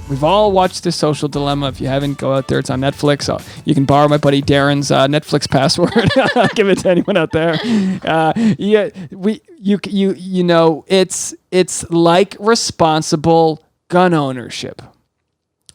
We've all watched The Social Dilemma. If you haven't, go out there. It's on Netflix. You can borrow my buddy Darren's Netflix password. I'll give it to anyone out there. It's like responsible gun ownership,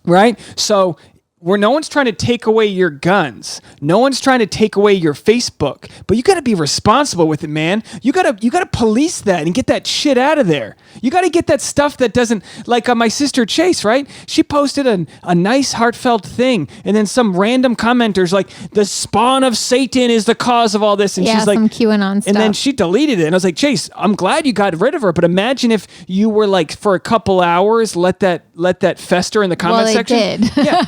right? So where no one's trying to take away your guns, no one's trying to take away your Facebook, but you got to be responsible with it, man. You got to police that and get that shit out of there. You got to get that stuff that doesn't, like my sister Chase, right? She posted a nice heartfelt thing, and then some random commenters like, the spawn of Satan is the cause of all this, and she's like, some QAnon stuff. And then she deleted it, and I was like, Chase, I'm glad you got rid of her, but imagine if you were like for a couple hours let that fester in the comment section. Did. Yeah,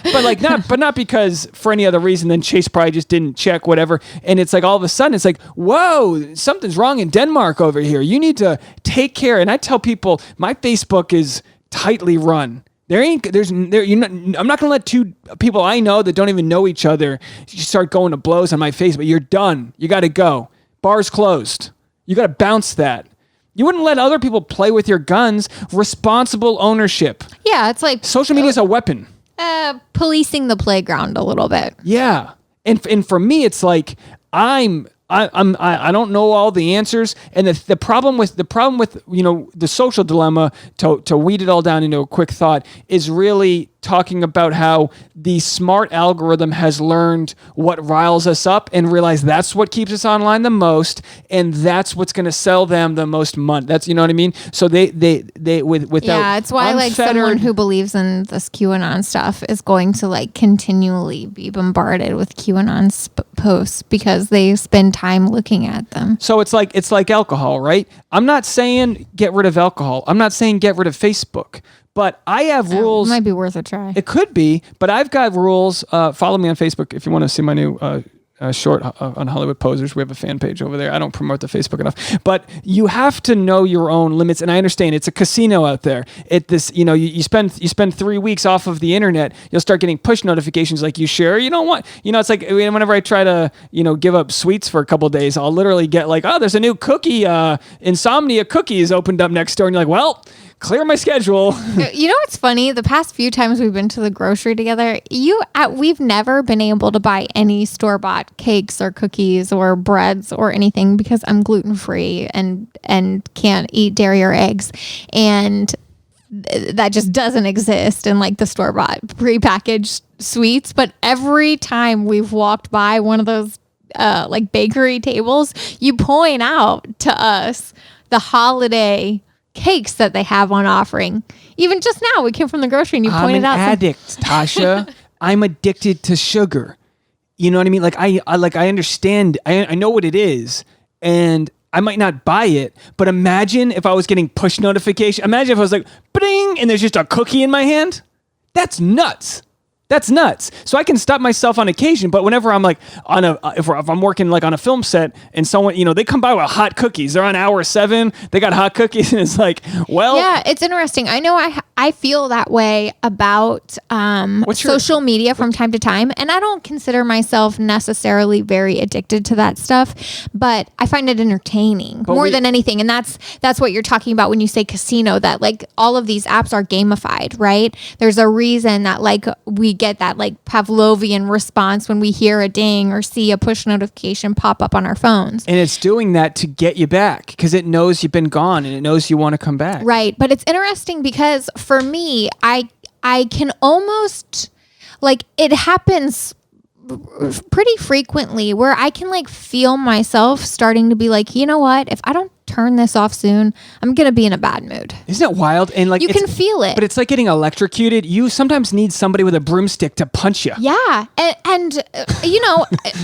but not because for any other reason than Chase probably just didn't check whatever. And it's like all of a sudden it's like, whoa, something's wrong in Denmark over here. You need to take care. And I tell people my Facebook is tightly run. I'm not gonna let two people I know that don't even know each other start going to blows on my Facebook. You're done. You got to go. Bar's closed. You got to bounce that. You wouldn't let other people play with your guns. Responsible ownership. Yeah, it's like social media is a weapon. Policing the playground a little bit. Yeah, and for me, it's like I don't know all the answers, and the problem with the social dilemma, to weed it all down into a quick thought, is really talking about how the smart algorithm has learned what riles us up and realized that's what keeps us online the most, and that's what's going to sell them the most money. That's, you know what I mean? So they without it's why like someone who believes in this QAnon stuff is going to like continually be bombarded with QAnon posts because they spend time looking at them. So it's like alcohol, right? I'm not saying get rid of alcohol. I'm not saying get rid of Facebook. But I have rules. It might be worth a try. It could be, but I've got rules. Follow me on Facebook if you want to see my new short on Hollywood Posers. We have a fan page over there. I don't promote the Facebook enough, but you have to know your own limits. And I understand it's a casino out there. You spend 3 weeks off of the internet, you'll start getting push notifications like, you sure you don't want, it's like whenever I try to, give up sweets for a couple of days, I'll literally get like, oh, there's a new cookie, Insomnia cookies opened up next door. And you're like, well, clear my schedule. You know what's funny? The past few times we've been to the grocery together, we've never been able to buy any store-bought cakes or cookies or breads or anything because I'm gluten-free and can't eat dairy or eggs. And that just doesn't exist in like the store-bought prepackaged sweets. But every time we've walked by one of those like bakery tables, you point out to us the holiday cakes that they have on offering. Even just now, we came from the grocery and you pointed out. I'm an addict, Tasha. I'm addicted to sugar. You know what I mean? Like I understand. I know what it is, and I might not buy it. But imagine if I was getting push notification. Imagine if I was like, bing, and there's just a cookie in my hand. That's nuts. That's nuts. So I can stop myself on occasion, but whenever I'm like if I'm working like on a film set and someone, they come by with hot cookies. They're on hour 7. They got hot cookies, and it's like, well, yeah, it's interesting. I know I feel that way about social media from time to time, and I don't consider myself necessarily very addicted to that stuff, but I find it entertaining more than anything. And that's what you're talking about when you say casino, that like all of these apps are gamified, right? There's a reason that like we get that like Pavlovian response when we hear a ding or see a push notification pop up on our phones. And it's doing that to get you back because it knows you've been gone and it knows you want to come back. Right. But it's interesting because for me, I can almost like it happens pretty frequently where I can like feel myself starting to be like, you know what? If I don't turn this off soon, I'm going to be in a bad mood. Isn't it wild? And like you can feel it. But it's like getting electrocuted. You sometimes need somebody with a broomstick to punch you. Yeah. And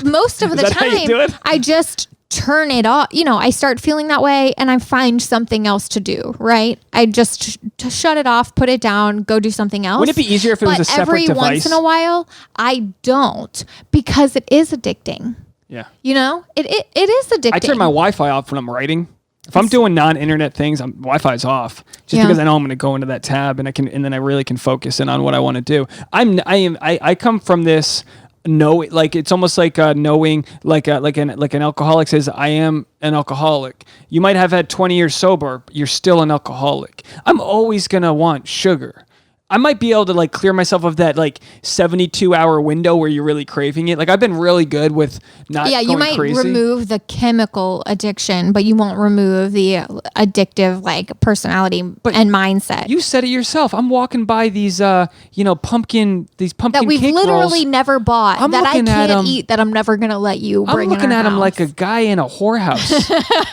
most of the time I just turn it off. I start feeling that way and I find something else to do, right? I just shut it off, put it down, go do something else. Wouldn't it be easier if it was a separate device? Every once in a while, I don't, because it is addicting. Yeah. It is addicting. I turn my Wi-Fi off when I'm writing. If I'm doing non-internet things, Wi-Fi's off just because I know I'm going to go into that tab and then I really can focus in on what I want to do. I come from this like it's almost like knowing like an alcoholic says, I am an alcoholic. You might have had 20 years sober, you're still an alcoholic. I'm always going to want sugar. I might be able to like clear myself of that like 72-hour window where you're really craving it. Like I've been really good with not going you might crazy. remove the chemical addiction, but you won't remove the addictive like personality and mindset. You said it yourself. I'm walking by these pumpkin that we've cake literally rolls. never bought, I'm that I looking at can't 'em. eat, that I'm never going to let you bring I'm looking in our at him house. like a guy in a whorehouse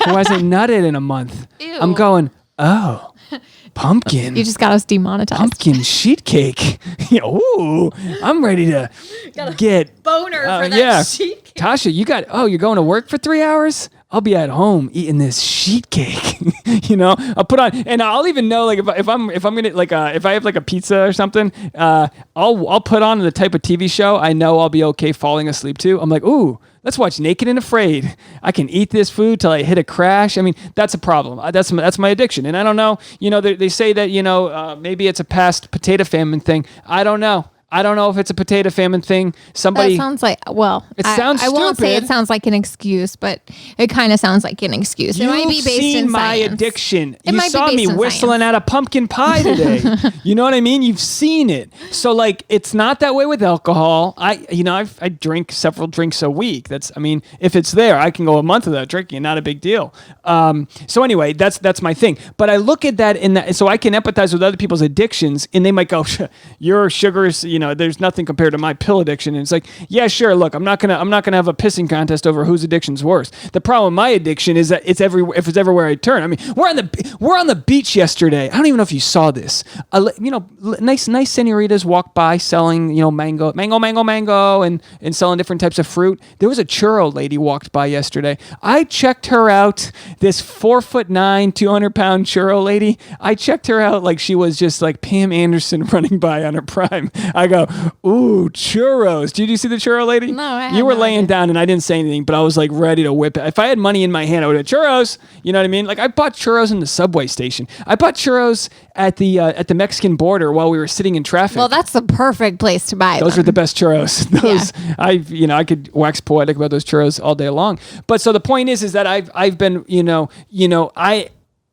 who hasn't nutted in a month. Ew. I'm going, oh, pumpkin. You just got us demonetized. Pumpkin sheet cake. Ooh, I'm ready to get boner for that sheet cake. Tasha, you're going to work for 3 hours? I'll be at home eating this sheet cake. I'll put on, and I'll even know like if I'm gonna like if I have like a pizza or something, I'll put on the type of TV show I know I'll be okay falling asleep to. I'm like, ooh, let's watch Naked and Afraid. I can eat this food till I hit a crash. I mean, that's a problem. That's my addiction. And I don't know. They say that maybe it's a past potato famine thing. I don't know. I don't know if it's a potato famine thing. Somebody. That sounds like, sounds I won't say stupid. it sounds like an excuse, but it kind of sounds like an excuse. It might be You've based seen in my science. addiction. It You might be saw based me in whistling science. at a pumpkin pie today. You know what I mean? You've seen it. So like, it's not that way with alcohol. I drink several drinks a week. If it's there, I can go a month without drinking. Not a big deal. So anyway, that's my thing. But I look at that so I can empathize with other people's addictions, and they might go, your sugars, there's nothing compared to my pill addiction. And it's like, yeah, sure. Look, I'm not gonna have a pissing contest over whose addiction's worse. The problem with my addiction is that it's everywhere I turn. I mean, we're on the beach yesterday. I don't even know if you saw this. Nice senoritas walked by selling, mango, and selling different types of fruit. There was a churro lady walked by yesterday. I checked her out. This 4'9", 200-pound churro lady. I checked her out like she was just like Pam Anderson running by on her prime. I go, ooh, churros. Did you see the churro lady? No, I had You were no laying idea. down and I didn't say anything, but I was like ready to whip it. If I had money in my hand, I would have churros. You know what I mean? Like I bought churros in the subway station. I bought churros at the Mexican border while we were sitting in traffic. Well, that's the perfect place to buy Those them. are the best churros. I could wax poetic about those churros all day long. But so the point is that I've been,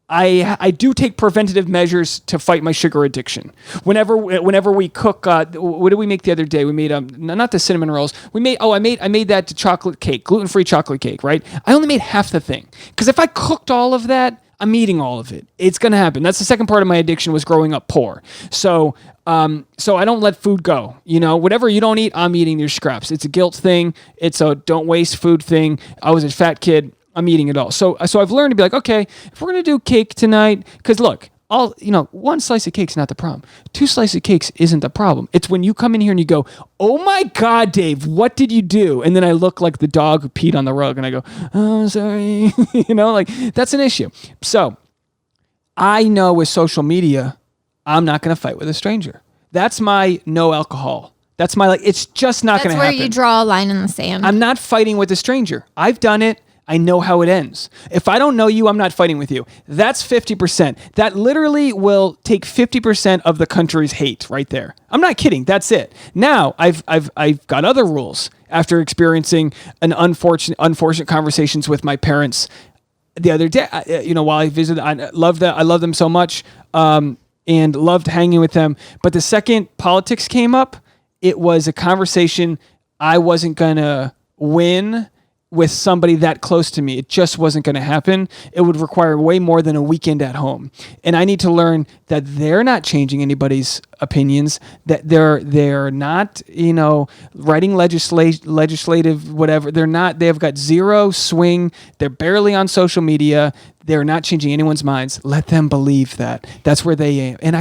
I do take preventative measures to fight my sugar addiction. Whenever we cook, what did we make the other day? We made not the cinnamon rolls. I made that chocolate cake, gluten-free chocolate cake, right? I only made half the thing because if I cooked all of that, I'm eating all of it. It's gonna happen. That's the second part of my addiction was growing up poor. So I don't let food go. Whatever you don't eat, I'm eating your scraps. It's a guilt thing. It's a don't waste food thing. I was a fat kid. I'm eating it all. So I've learned to be like, okay, if we're going to do cake tonight, because look, one slice of cake's not the problem. 2 slices of cakes isn't the problem. It's when you come in here and you go, oh my God, Dave, what did you do? And then I look like the dog who peed on the rug and I go, oh, sorry. That's an issue. So I know with social media, I'm not going to fight with a stranger. That's my no alcohol. That's my, it's just not going to happen. That's where you draw a line in the sand. I'm not fighting with a stranger. I've done it. I know how it ends. If I don't know you, I'm not fighting with you. That's 50%. That literally will take 50% of the country's hate right there. I'm not kidding. That's it. Now I've got other rules after experiencing an unfortunate conversations with my parents the other day. While I visited, I love them so much, and loved hanging with them. But the second politics came up, it was a conversation I wasn't gonna win with somebody that close to me. It just wasn't going to happen. It would require way more than a weekend at home. And I need to learn that they're not changing anybody's opinions, that they're not, writing legislative, whatever. They've got zero swing. They're barely on social media. They're not changing anyone's minds. Let them believe that. That's where they aim. And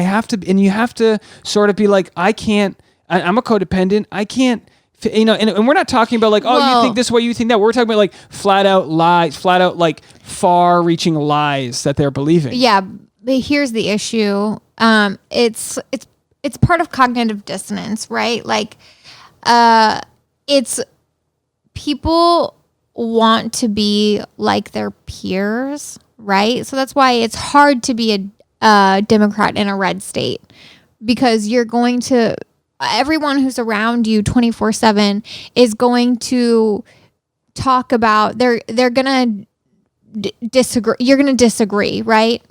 you have to sort of be like, I'm a codependent. I can't, and we're not talking about like, you think this way, you think that. We're talking about like flat out lies, like far-reaching lies that they're believing. Yeah, but here's the issue. It's part of cognitive dissonance, right? Like, it's people want to be like their peers, right? So that's why it's hard to be a Democrat in a red state, because you're going to. Everyone who's around you 24/7 is going to talk about, they're going to disagree. You're going to disagree, right?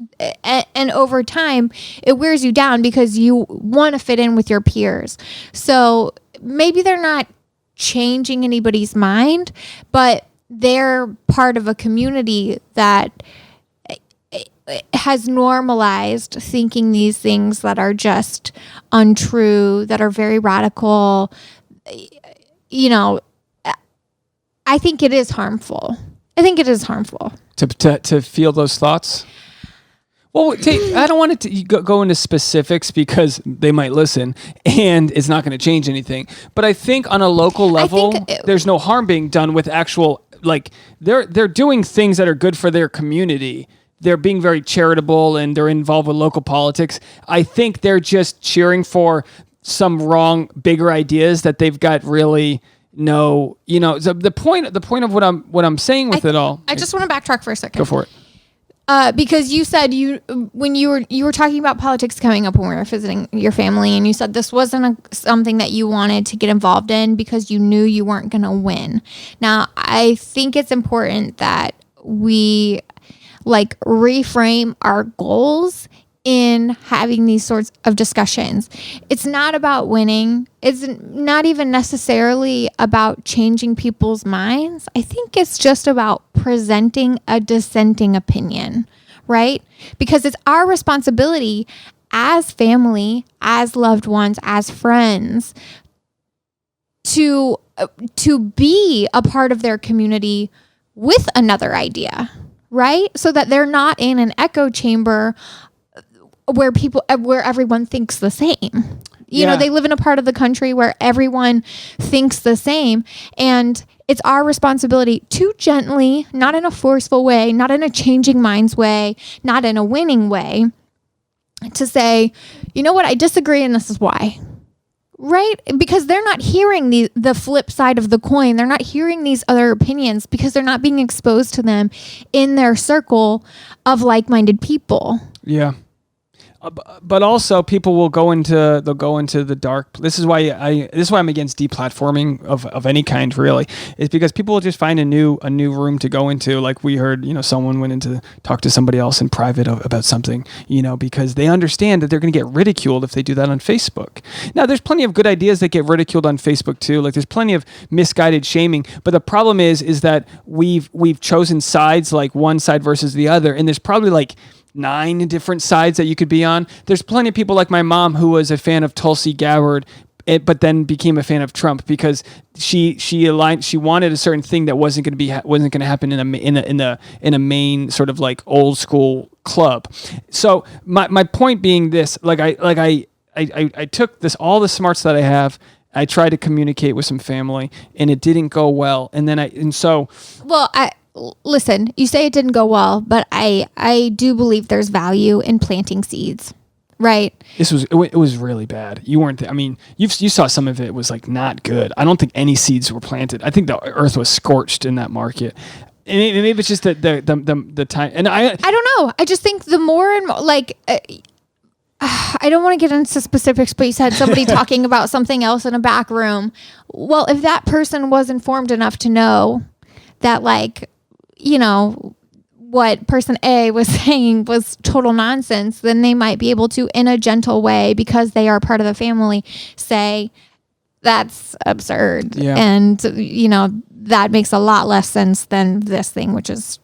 And over time, it wears you down because you want to fit in with your peers. So maybe they're not changing anybody's mind, but they're part of a community that has normalized thinking these things that are just untrue, that are very radical. You know, I think it is harmful. To feel those thoughts. Well, I don't want it to go into specifics because they might listen and it's not going to change anything. But I think on a local level, there's no harm being done with actual, like, they're doing things that are good for their community. They're being very charitable and they're involved with local politics. I think they're just cheering for some wrong, bigger ideas that they've got really no, the point of what I'm saying with it all. I just want to backtrack for a second. Go for it. Because you said when you were talking about politics coming up when we were visiting your family, and you said this wasn't something that you wanted to get involved in because you knew you weren't going to win. Now, I think it's important that we reframe our goals in having these sorts of discussions. It's not about winning. It's not even necessarily about changing people's minds. I think it's just about presenting a dissenting opinion, right? Because it's our responsibility as family, as loved ones, as friends, to be a part of their community with another idea, right? So that they're not in an echo chamber where everyone thinks the same. You know, they live in a part of the country where everyone thinks the same. And it's our responsibility to gently, not in a forceful way, not in a changing minds way, not in a winning way, to say, you know what, I disagree and this is why. Right? Because they're not hearing the flip side of the coin. They're not hearing these other opinions because they're not being exposed to them in their circle of like-minded people. Yeah. But also, people will go into the dark. This is why I'm against deplatforming of any kind. Really, is because people will just find a new room to go into. Like we heard, someone went in to talk to somebody else in private about something. Because they understand that they're going to get ridiculed if they do that on Facebook. Now, there's plenty of good ideas that get ridiculed on Facebook too. Like there's plenty of misguided shaming. But the problem is that we've chosen sides, like one side versus the other, and there's probably like 9 different sides that you could be on. There's plenty of people like my mom who was a fan of Tulsi Gabbard, but then became a fan of Trump because she wanted a certain thing that wasn't going to happen in a main sort of like old school club. So my point being this, I took all the smarts that I have. I tried to communicate with some family, and it didn't go well. Listen, you say it didn't go well, but I do believe there's value in planting seeds, right? It was really bad. You weren't. You saw some of it was like not good. I don't think any seeds were planted. I think the earth was scorched in that market. And maybe it's just the time. And I don't know. I just think the more and more I don't want to get into specifics, but you said somebody talking about something else in a back room. Well, if that person was informed enough to know that what person A was saying was total nonsense, then they might be able to, in a gentle way, because they are part of the family, say, that's absurd. Yeah. And, that makes a lot less sense than this thing, which is,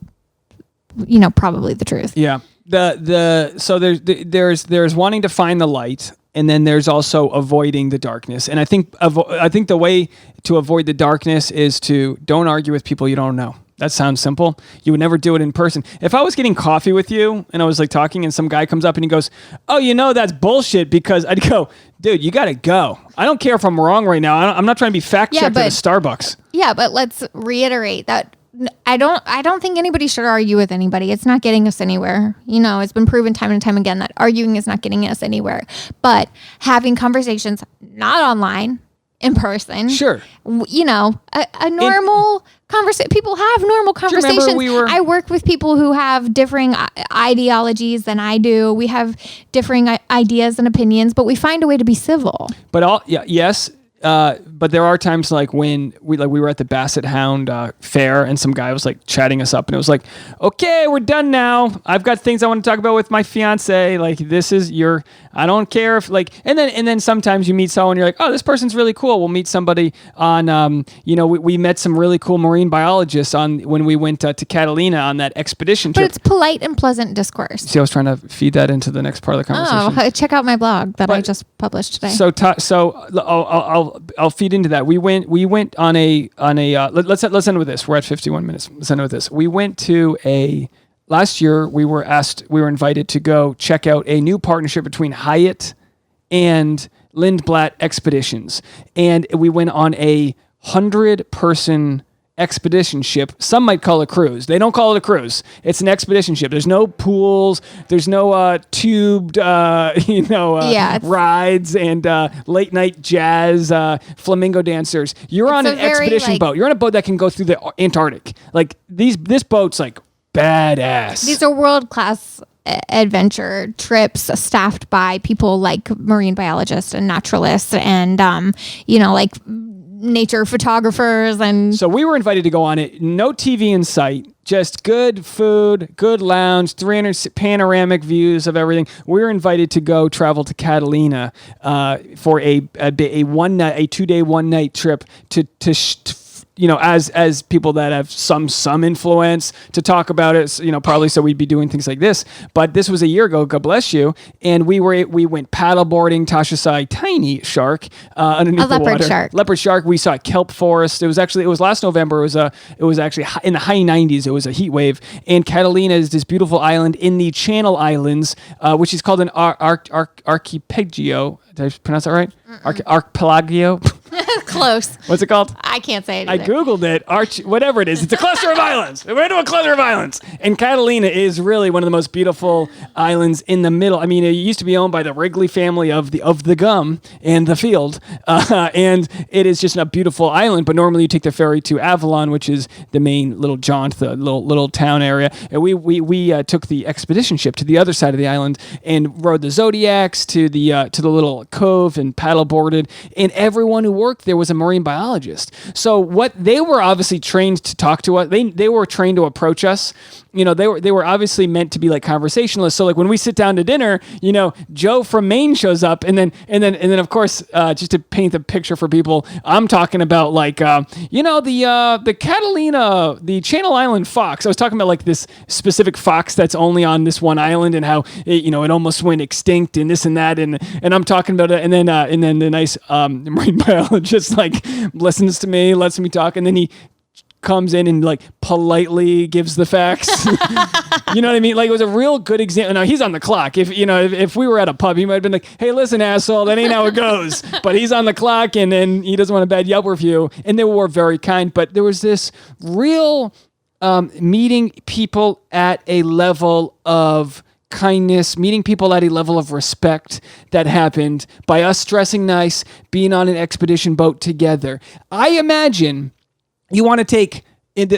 probably the truth. Yeah. So there's wanting to find the light, and then there's also avoiding the darkness. And I think the way to avoid the darkness is to don't argue with people you don't know. That sounds simple. You would never do it in person. If I was getting coffee with you and I was talking and some guy comes up and he goes, "Oh, that's bullshit," because I'd go, "Dude, you got to go. I don't care if I'm wrong right now. I'm not trying to be fact checked at a Starbucks." Yeah, but let's reiterate that I don't think anybody should argue with anybody. It's not getting us anywhere. It's been proven time and time again that arguing is not getting us anywhere. But having conversations, not online, in person. Sure. A normal conversation. People have normal conversations. I work with people who have differing ideologies than I do. We have differing ideas and opinions, but we find a way to be civil. But yes, but there are times like when we were at the Basset Hound fair and some guy was like chatting us up and it was like, okay, we're done now. I've got things I want to talk about with my fiance. Like this is I don't care if like, and then sometimes you meet someone, you're like, oh, this person's really cool. We'll meet somebody on, we met some really cool marine biologists when we went to Catalina on that expedition trip. But it's polite and pleasant discourse. See, I was trying to feed that into the next part of the conversation. Oh, check out my blog that I just published today. So I'll feed into that. We went on a let's end with this. We're at 51 minutes. Let's end with this. We went to last year we were invited to go check out a new partnership between Hyatt and Lindblad Expeditions. And we went on a 100-person expedition ship. Some might call it a cruise. They don't call it a cruise. It's an expedition ship. There's no pools. There's no tubed, rides and late night jazz, flamingo dancers. You're on an expedition boat. You're on a boat that can go through the Antarctic. Like this boat's like badass. These are world-class adventure trips staffed by people like marine biologists and naturalists and, like nature photographers. And so we were invited to go on it. No TV in sight, just good food, good lounge, 300 panoramic views of everything. We were invited to go travel to Catalina for a 2-day, 1-night trip to as people that have some influence to talk about it, probably so we'd be doing things like this. But this was a year ago, God bless you. And we went paddleboarding. Tasha saw a tiny shark underneath the water. Leopard shark. We saw a kelp forest. It was last November. It was actually in the high 90s. It was a heat wave. And Catalina is this beautiful island in the Channel Islands, which is called an archipelago. Did I pronounce that right? Archipelago. Close. What's it called? I can't say it either. I Googled it. Whatever it is. It's a cluster of islands. We're into a cluster of islands. And Catalina is really one of the most beautiful islands in the middle. I mean, it used to be owned by the Wrigley family of the gum and the field. And it is just a beautiful island. But normally you take the ferry to Avalon, which is the main little jaunt, the little town area. And we took the expedition ship to the other side of the island and rode the Zodiacs to the little cove and paddleboarded. And everyone who worked there was a marine biologist. So what they were obviously trained to talk to us. They were trained to approach us. They were obviously meant to be like conversationalists. So like when we sit down to dinner, Joe from Maine shows up, and then of course, just to paint the picture for people, I'm talking about like the Catalina, the Channel Island fox. I was talking about like this specific fox that's only on this one island and how it almost went extinct and this and that, and I'm talking about it, and then the nice marine biologist like listens to me, lets me talk, and then he comes in and like politely gives the facts. You know what I mean? Like it was a real good example. Now he's on the clock. If we were at a pub, he might have been like, "Hey, listen, asshole, that ain't how it goes." But he's on the clock, and then he doesn't want a bad Yelp review. And they were very kind. But there was this real meeting people at a level of kindness, meeting people at a level of respect that happened by us dressing nice, being on an expedition boat together. I imagine you want to take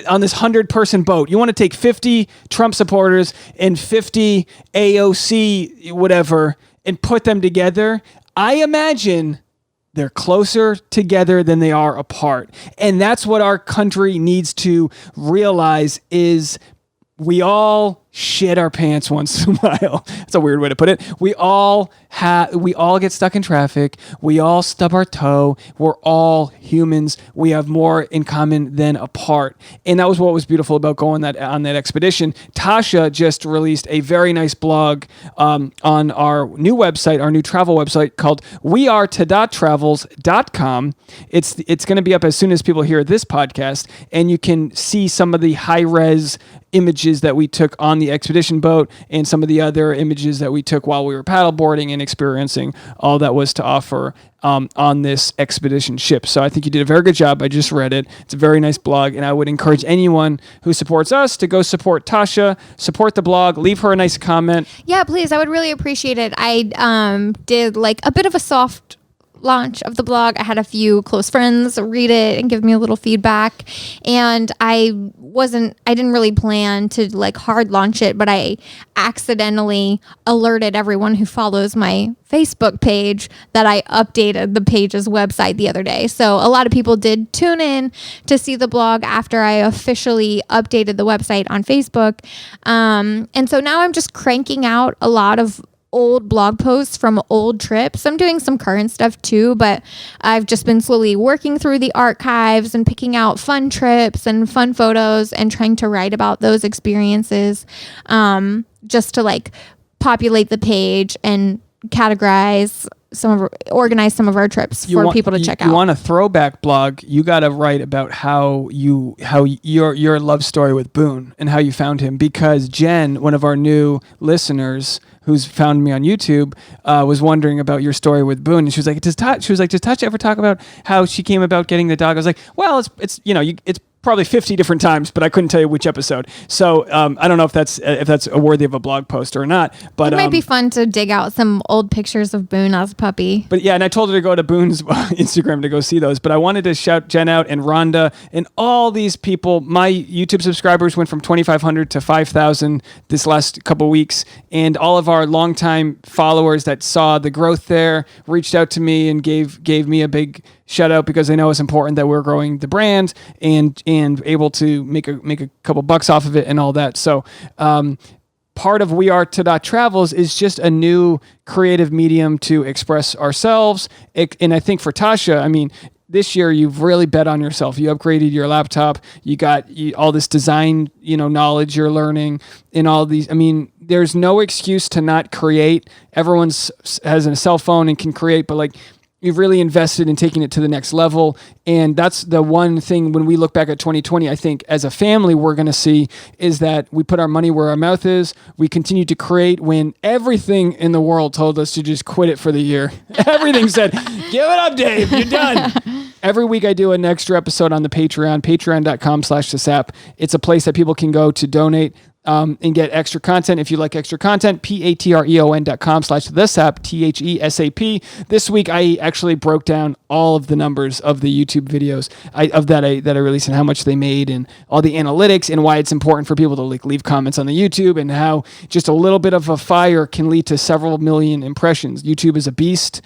on this 100-person boat, you want to take 50 Trump supporters and 50 AOC whatever and put them together. I imagine they're closer together than they are apart. And that's what our country needs to realize is we all shit our pants once in a while. That's a weird way to put it. We all get stuck in traffic. We all stub our toe. We're all humans. We have more in common than apart. And that was what was beautiful about going on that expedition. Tasha just released a very nice blog on our new website, our new travel website called wearetodotravels.com. It's going to be up as soon as people hear this podcast, and you can see some of the high-res images that we took on the expedition boat and some of the other images that we took while we were paddleboarding and experiencing all that was to offer on this expedition ship. So I think you did a very good job. I just read it. It's a very nice blog, and I would encourage anyone who supports us to go support Tasha, support the blog, leave her a nice comment. Yeah, please. I would really appreciate it. I did like a bit of a soft launch of the blog, I had a few close friends read it and give me a little feedback. And I didn't really plan to like hard launch it, but I accidentally alerted everyone who follows my Facebook page that I updated the page's website the other day. So a lot of people did tune in to see the blog after I officially updated the website on Facebook. And so now I'm just cranking out a lot of old blog posts from old trips. I'm doing some current stuff too, but I've just been slowly working through the archives and picking out fun trips and fun photos and trying to write about those experiences, just to like populate the page and categorize organize some of our trips for people to check out. You want a throwback blog, you got to write about how your love story with Boone and how you found him, because Jen, one of our new listeners who's found me on YouTube, was wondering about your story with Boone, and she was like, does Tasha ever talk about how she came about getting the dog? I was like, well, it's probably 50 different times, but I couldn't tell you which episode. So I don't know if that's worthy of a blog post or not. But it might be fun to dig out some old pictures of Boone as a puppy. But yeah, and I told her to go to Boone's Instagram to go see those. But I wanted to shout Jen out and Rhonda and all these people. My YouTube subscribers went from 2,500 to 5,000 this last couple weeks, and all of our longtime followers that saw the growth there reached out to me and gave me a big shout out, because they know it's important that we're growing the brand and able to make a couple bucks off of it and all that. So part of We Are To Travels is just a new creative medium to express ourselves. And I think for Tasha, I mean, this year you've really bet on yourself. You upgraded your laptop. You got all this design, knowledge you're learning, and all these. I mean, there's no excuse to not create. Everyone has a cell phone and can create, but like, you've really invested in taking it to the next level. And that's the one thing when we look back at 2020, I think as a family, we're going to see is that we put our money where our mouth is. We continue to create when everything in the world told us to just quit it for the year. Everything said, give it up, Dave, you're done. Every week I do an extra episode on the Patreon, patreon.com/thesap. It's a place that people can go to donate and get extra content. If you like extra content, patreon.com/thesap, THESAP. This week, I actually broke down all of the numbers of the YouTube videos that I released and how much they made and all the analytics and why it's important for people to leave comments on the YouTube and how just a little bit of a fire can lead to several million impressions. YouTube is a beast.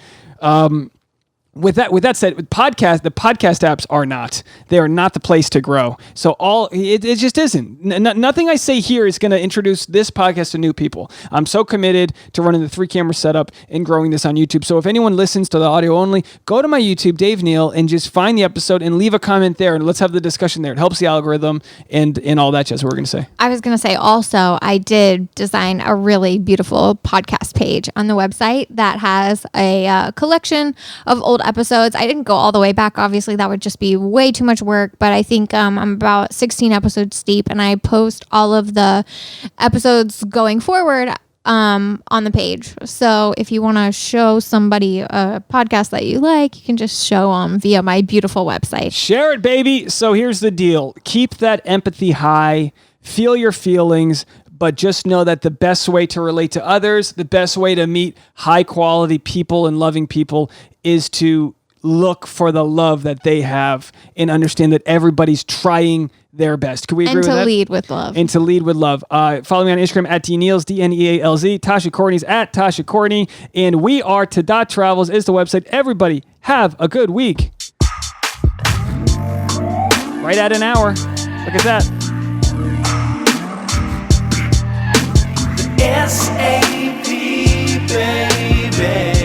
With that said, the podcast apps are not. They are not the place to grow. So it just isn't. Nothing I say here is going to introduce this podcast to new people. I'm so committed to running the 3-camera setup and growing this on YouTube. So if anyone listens to the audio only, go to my YouTube, Dave Neal, and just find the episode and leave a comment there, and let's have the discussion there. It helps the algorithm and all that jazz. What we're going to say. I was going to say also, I did design a really beautiful podcast page on the website that has a collection of old episodes. I didn't go all the way back. Obviously, that would just be way too much work, but I think I'm about 16 episodes deep, and I post all of the episodes going forward on the page. So if you want to show somebody a podcast that you like, you can just show them via my beautiful website. Share it, baby. So here's the deal. Keep that empathy high. Feel your feelings. But just know that the best way to relate to others, the best way to meet high quality people and loving people is to look for the love that they have and understand that everybody's trying their best. Can we agree with that? And to lead with love. And to lead with love. Follow me on Instagram at DNeals, DNEALZ. Tasha Courtney's at Tasha Courtney. And We Are To Travels is the website. Everybody have a good week. Right at an hour. Look at that. SAP, baby.